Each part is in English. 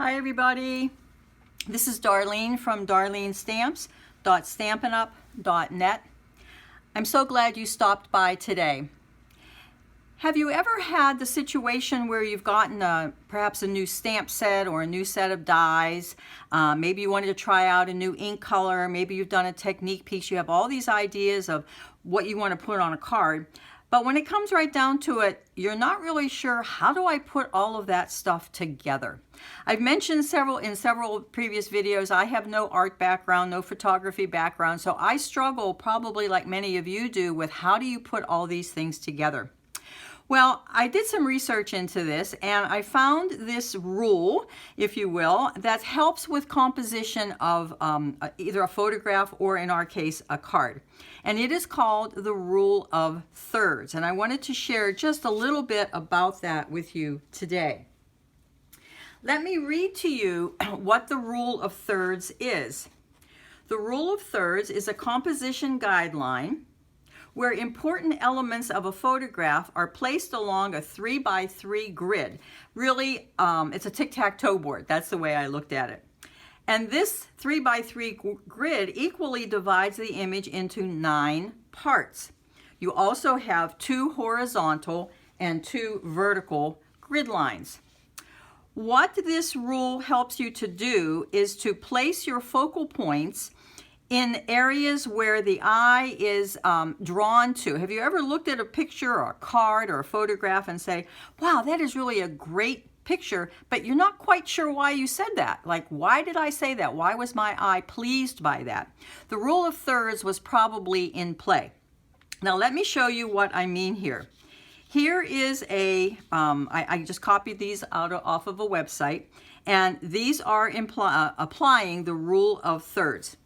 Hi everybody, this is Darlene from darlenestamps.stampinup.net. I'm so glad you stopped by today. Have you ever had the situation where you've gotten perhaps a new stamp set or a new set of dies? Maybe you wanted to try out a new ink color, maybe you've done a technique piece, you have all these ideas of what you want to put on a card. But when it comes right down to it, you're not really sure, how do I put all of that stuff together? I've mentioned in several previous videos, I have no art background, no photography background, so I struggle probably like many of you do with how do you put all these things together? Well, I did some research into this and I found this rule, if you will, that helps with composition of either a photograph or, in our case, a card. And it is called the rule of thirds. And I wanted to share just a little bit about that with you today. Let me read to you what the rule of thirds is. The rule of thirds is a composition guideline where important elements of a photograph are placed along a 3x3 grid. Really, it's a tic-tac-toe board. That's the way I looked at it. And this 3x3 grid equally divides the image into 9 parts. You also have 2 horizontal and 2 vertical grid lines. What this rule helps you to do is to place your focal points in areas where the eye is drawn to. Have you ever looked at a picture or a card or a photograph and say, wow, that is really a great picture, but you're not quite sure why you said that? Like, why did I say that? Why was my eye pleased by that? The rule of thirds was probably in play. Now let me show you what I mean here. Here is I just copied these off of a website, and these are applying the rule of thirds.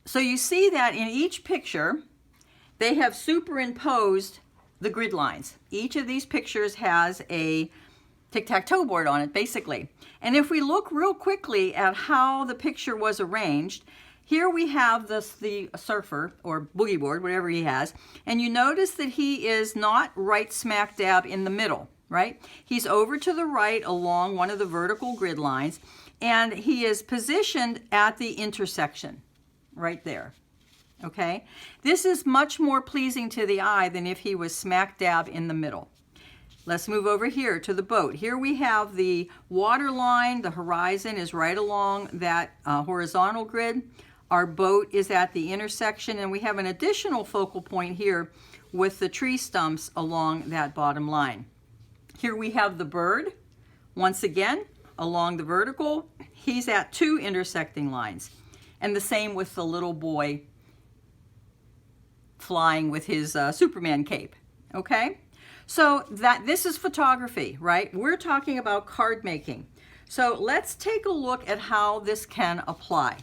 So you see that in each picture, they have superimposed the grid lines. Each of these pictures has a tic-tac-toe board on it, basically. And if we look real quickly at how the picture was arranged, here we have the surfer, or boogie board, whatever he has, and you notice that he is not right smack dab in the middle, right? He's over to the right along one of the vertical grid lines, and he is positioned at the intersection. Right there, okay? This is much more pleasing to the eye than if he was smack dab in the middle. Let's move over here to the boat. Here we have the water line, the horizon is right along that horizontal grid. Our boat is at the intersection, and we have an additional focal point here with the tree stumps along that bottom line. Here we have the bird, once again, along the vertical. He's at 2 intersecting lines. And the same with the little boy flying with his Superman cape, okay? So this is photography, right? We're talking about card making. So let's take a look at how this can apply.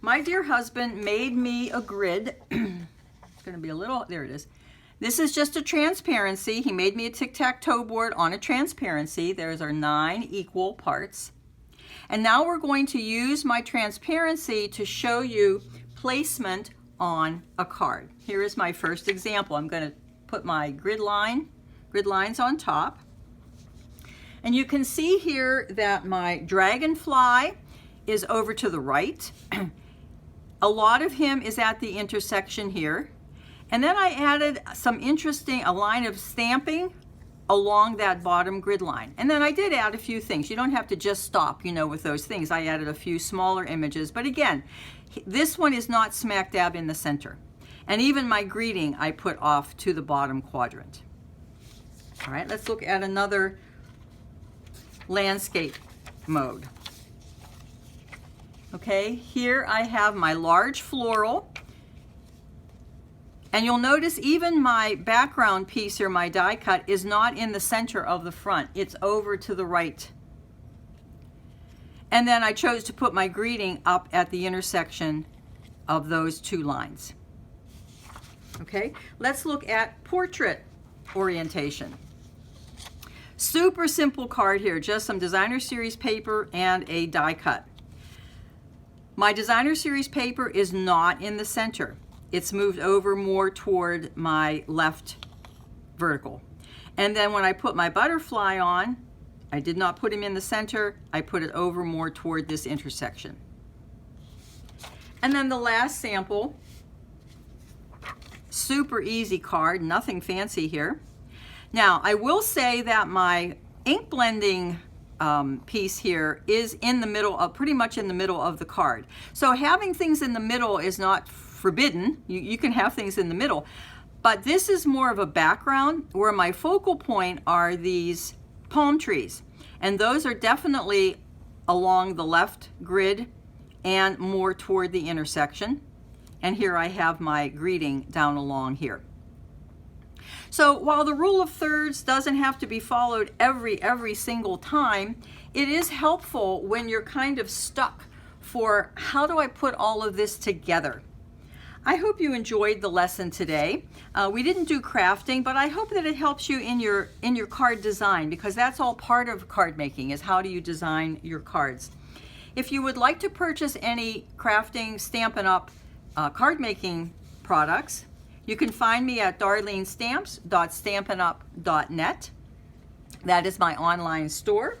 My dear husband made me a grid. It's gonna be a little, there it is. This is just a transparency. He made me a tic-tac-toe board on a transparency. There's our 9 equal parts. And now we're going to use my transparency to show you placement on a card. Here is my first example. I'm going to put my grid lines on top. And you can see here that my dragonfly is over to the right. A lot of him is at the intersection here. And then I added a line of stamping along that bottom grid line. And then I did add a few things. You don't have to just stop, with those things. I added a few smaller images, but again, this one is not smack dab in the center. And even my greeting I put off to the bottom quadrant. All right, let's look at another landscape mode. Okay, here I have my large floral. And you'll notice even my background piece here, my die cut, is not in the center of the front. It's over to the right. And then I chose to put my greeting up at the intersection of those 2 lines. Okay, let's look at portrait orientation. Super simple card here, just some designer series paper and a die cut. My designer series paper is not in the center. It's moved over more toward my left vertical. And then when I put my butterfly on, I did not put him in the center. I put it over more toward this intersection. And then the last sample, super easy card, nothing fancy here. Now, I will say that my ink blending piece here is in the middle of, pretty much in the middle of the card. So having things in the middle is not forbidden. You can have things in the middle, but this is more of a background where my focal point are these palm trees. And those are definitely along the left grid and more toward the intersection. And here I have my greeting down along here. So while the rule of thirds doesn't have to be followed every single time, it is helpful when you're kind of stuck for how do I put all of this together. I hope you enjoyed the lesson today. We didn't do crafting, but I hope that it helps you in your card design, because that's all part of card making, is how do you design your cards. If you would like to purchase any crafting, Stampin' Up! Card making products, you can find me at darlenestamps.stampinup.net. That is my online store.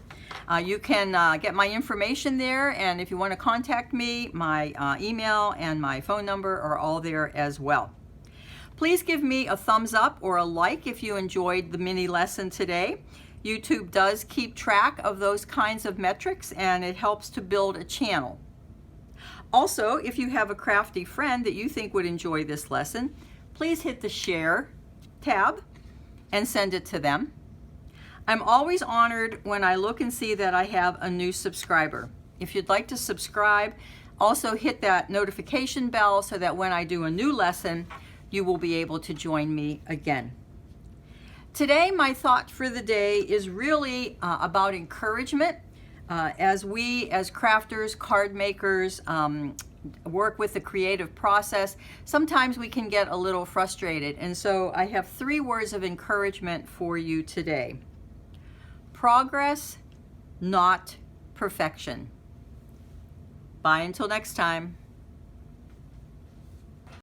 You can get my information there, and if you want to contact me, my email and my phone number are all there as well. Please give me a thumbs up or a like if you enjoyed the mini lesson today. YouTube does keep track of those kinds of metrics, and it helps to build a channel. Also, if you have a crafty friend that you think would enjoy this lesson, please hit the share tab and send it to them. I'm always honored when I look and see that I have a new subscriber. If you'd like to subscribe, also hit that notification bell so that when I do a new lesson, you will be able to join me again. Today, my thought for the day is really about encouragement. As we, as crafters, card makers, work with the creative process, sometimes we can get a little frustrated. And so I have 3 words of encouragement for you today. Progress, not perfection. Bye until next time.